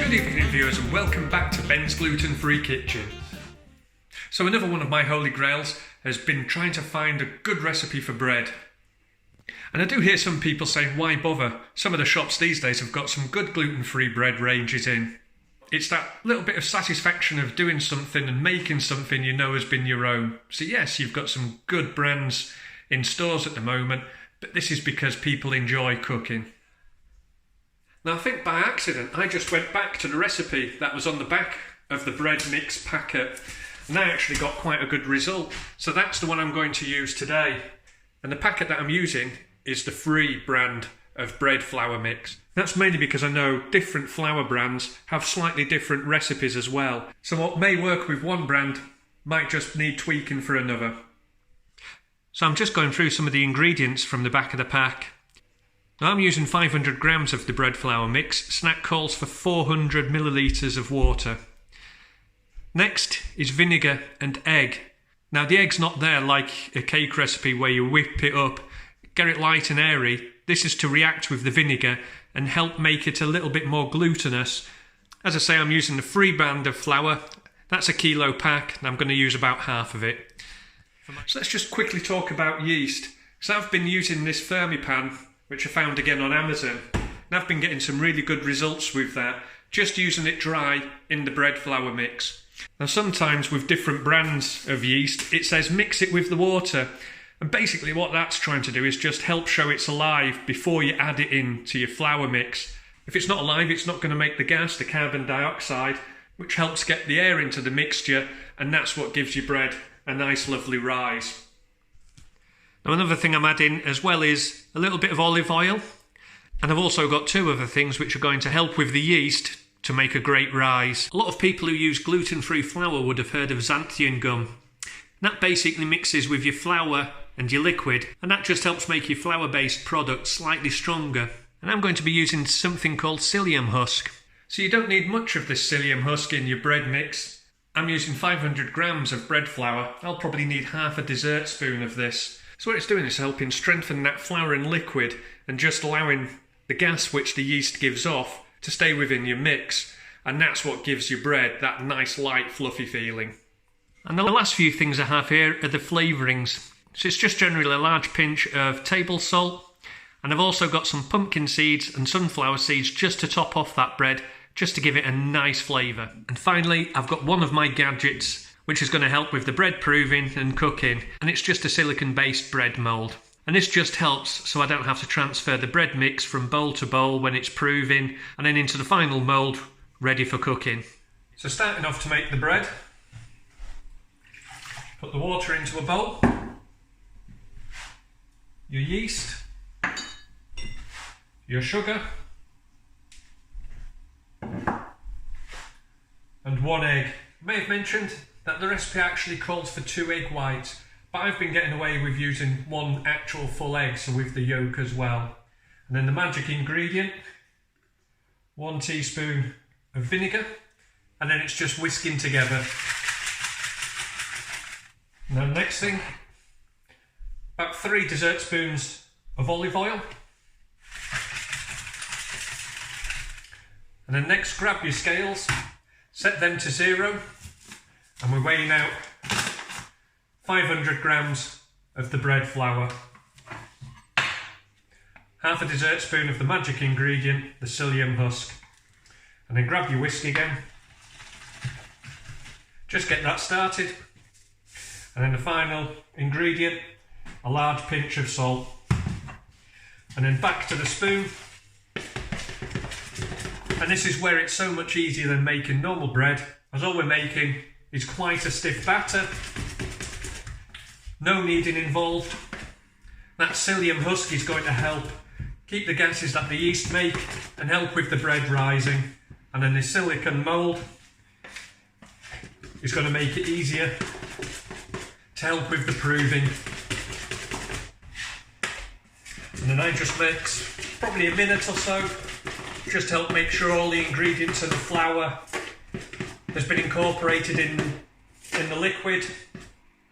Good evening viewers and welcome back to Ben's Gluten-Free Kitchen. So another one of my holy grails has been trying to find a good recipe for bread. And I do hear some people saying, why bother? Some of the shops these days have got some good gluten-free bread ranges in. It's that little bit of satisfaction of doing something and making something you know has been your own. So yes, you've got some good brands in stores at the moment, but this is because people enjoy cooking. Now I think by accident I just went back to the recipe that was on the back of the bread mix packet, and I actually got quite a good result. So that's the one I'm going to use today. And the packet that I'm using is the free brand of bread flour mix. That's mainly because I know different flour brands have slightly different recipes as well. So what may work with one brand might just need tweaking for another. So I'm just going through some of the ingredients from the back of the pack. Now I'm using 500 grams of the bread flour mix. Snack calls for 400 millilitres of water. Next is vinegar and egg. Now the egg's not there like a cake recipe where you whip it up, get it light and airy. This is to react with the vinegar and help make it a little bit more glutinous. As I say, I'm using the free brand of flour. That's a kilo pack and I'm going to use about half of it. So let's just quickly talk about yeast. So I've been using this Fermi-pan, which I found again on Amazon, and I've been getting some really good results with that, just using it dry in the bread flour mix. Now sometimes with different brands of yeast, it says mix it with the water, and basically what that's trying to do is just help show it's alive before you add it in to your flour mix. If it's not alive, it's not going to make the gas, the carbon dioxide, which helps get the air into the mixture, and that's what gives your bread a nice lovely rise. Now another thing I'm adding as well is a little bit of olive oil, and I've also got two other things which are going to help with the yeast to make a great rise. A lot of people who use gluten-free flour would have heard of Xanthan Gum. That basically mixes with your flour and your liquid, and that just helps make your flour-based product slightly stronger. And I'm going to be using something called Psyllium husk. So you don't need much of this Psyllium husk in your bread mix. I'm using 500 grams of bread flour. I'll probably need half a dessert spoon of this. So what it's doing is helping strengthen that flour and liquid and just allowing the gas which the yeast gives off to stay within your mix. And that's what gives your bread that nice light fluffy feeling. And the last few things I have here are the flavourings. So it's just generally a large pinch of table salt, and I've also got some pumpkin seeds and sunflower seeds just to top off that bread, just to give it a nice flavour. And finally, I've got one of my gadgets which is going to help with the bread proving and cooking, and it's just a silicone-based bread mould. And this just helps so I don't have to transfer the bread mix from bowl to bowl when it's proving, and then into the final mould, ready for cooking. So starting off to make the bread, put the water into a bowl, your yeast, your sugar, and one egg. I may have mentioned that the recipe actually calls for 2 egg whites, but I've been getting away with using 1 actual full egg, so with the yolk as well. And then the magic ingredient, 1 teaspoon of vinegar, and then it's just whisking together. Now next thing, about 3 dessert spoons of olive oil. And then next grab your scales, set them to 0, and we're weighing out 500 grams of the bread flour. Half a dessert spoon of the magic ingredient, the Psyllium husk. And then grab your whisk again. Just get that started. And then the final ingredient, a large pinch of salt. And then back to the spoon. And this is where it's so much easier than making normal bread, as all we're making is quite a stiff batter. No kneading involved. That Psyllium husk is going to help keep the gases that the yeast make and help with the bread rising. And then the silicone mould is going to make it easier to help with the proving. And then I just mix probably a minute or so, just to help make sure all the ingredients and the flour has been incorporated in the liquid.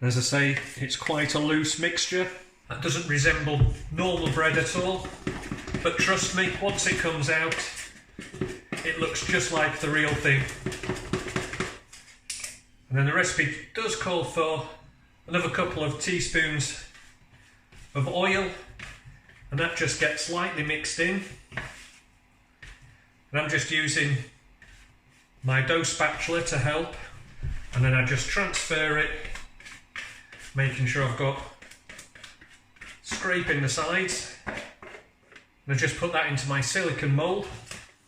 As I say, it's quite a loose mixture. That doesn't resemble normal bread at all. But trust me, once it comes out, it looks just like the real thing. And then the recipe does call for another couple of teaspoons of oil, and that just gets lightly mixed in. And I'm just using my dough spatula to help, and then I just transfer it, making sure I've got scraping the sides. And I just put that into my silicone mould,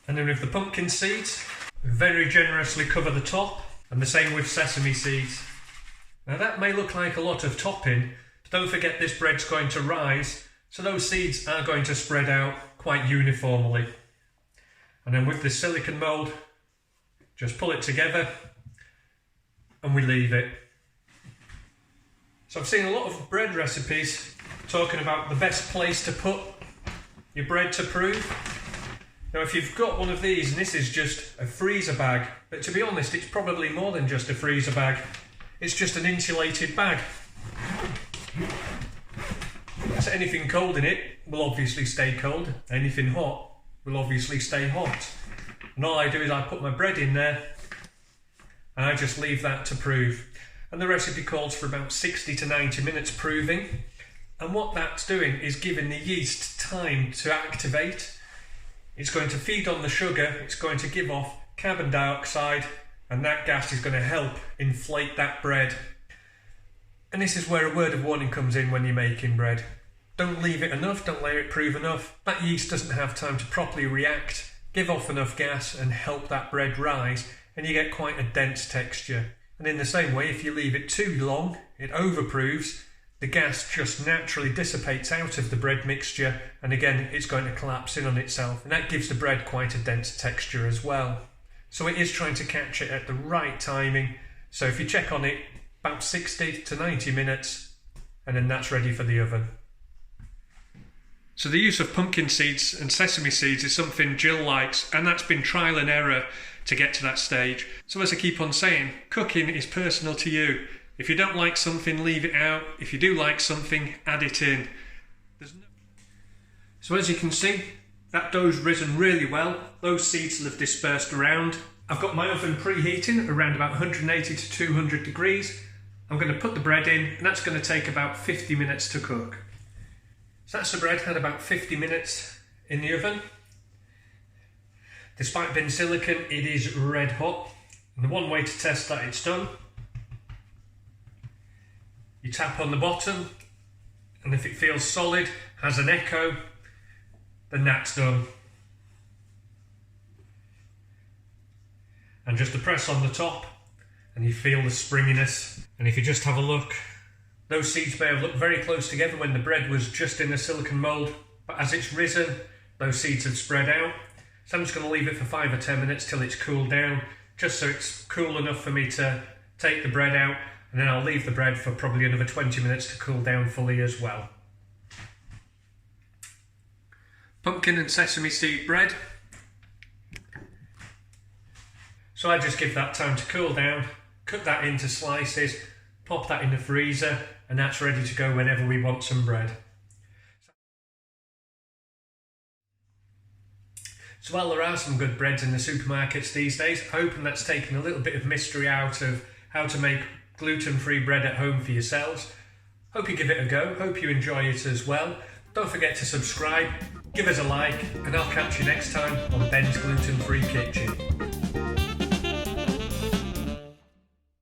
and then with the pumpkin seeds, very generously cover the top, and the same with sesame seeds. Now that may look like a lot of topping, but don't forget this bread's going to rise, so those seeds are going to spread out quite uniformly. And then with the silicone mould, just pull it together and we leave it. So I've seen a lot of bread recipes talking about the best place to put your bread to prove. Now if you've got one of these, and this is just a freezer bag, but to be honest it's probably more than just a freezer bag, it's just an insulated bag. So anything cold in it will obviously stay cold, anything hot will obviously stay hot. And all I do is I put my bread in there and I just leave that to prove. And the recipe calls for about 60 to 90 minutes proving. And what that's doing is giving the yeast time to activate. It's going to feed on the sugar, it's going to give off carbon dioxide, and that gas is going to help inflate that bread. And this is where a word of warning comes in when you're making bread. Don't leave it enough, don't let it prove enough. That yeast doesn't have time to properly react, give off enough gas and help that bread rise, and you get quite a dense texture. And in the same way, if you leave it too long, it overproves, the gas just naturally dissipates out of the bread mixture, and again it's going to collapse in on itself, and that gives the bread quite a dense texture as well. So it is trying to catch it at the right timing. So if you check on it, about 60 to 90 minutes, and then that's ready for the oven. So the use of pumpkin seeds and sesame seeds is something Jill likes, and that's been trial and error to get to that stage. So as I keep on saying, cooking is personal to you. If you don't like something, leave it out. If you do like something, add it in. So as you can see, that dough's risen really well. Those seeds will have dispersed around. I've got my oven preheating around about 180 to 200 degrees. I'm going to put the bread in, and that's going to take about 50 minutes to cook. So that's the bread, had about 50 minutes in the oven. Despite being silicone, it is red hot. And the one way to test that it's done, you tap on the bottom, and if it feels solid, has an echo, then that's done. And just to press on the top, and you feel the springiness. And if you just have a look, those seeds may have looked very close together when the bread was just in the silicone mould, but as it's risen, those seeds have spread out. So I'm just going to leave it for 5 or 10 minutes till it's cooled down, just so it's cool enough for me to take the bread out, and then I'll leave the bread for probably another 20 minutes to cool down fully as well. Pumpkin and sesame seed bread. So I just give that time to cool down, cut that into slices, pop that in the freezer, and that's ready to go whenever we want some bread. So while there are some good breads in the supermarkets these days, hoping that's taken a little bit of mystery out of how to make gluten-free bread at home for yourselves. Hope you give it a go, hope you enjoy it as well. Don't forget to subscribe, give us a like, and I'll catch you next time on Ben's Gluten-Free Kitchen.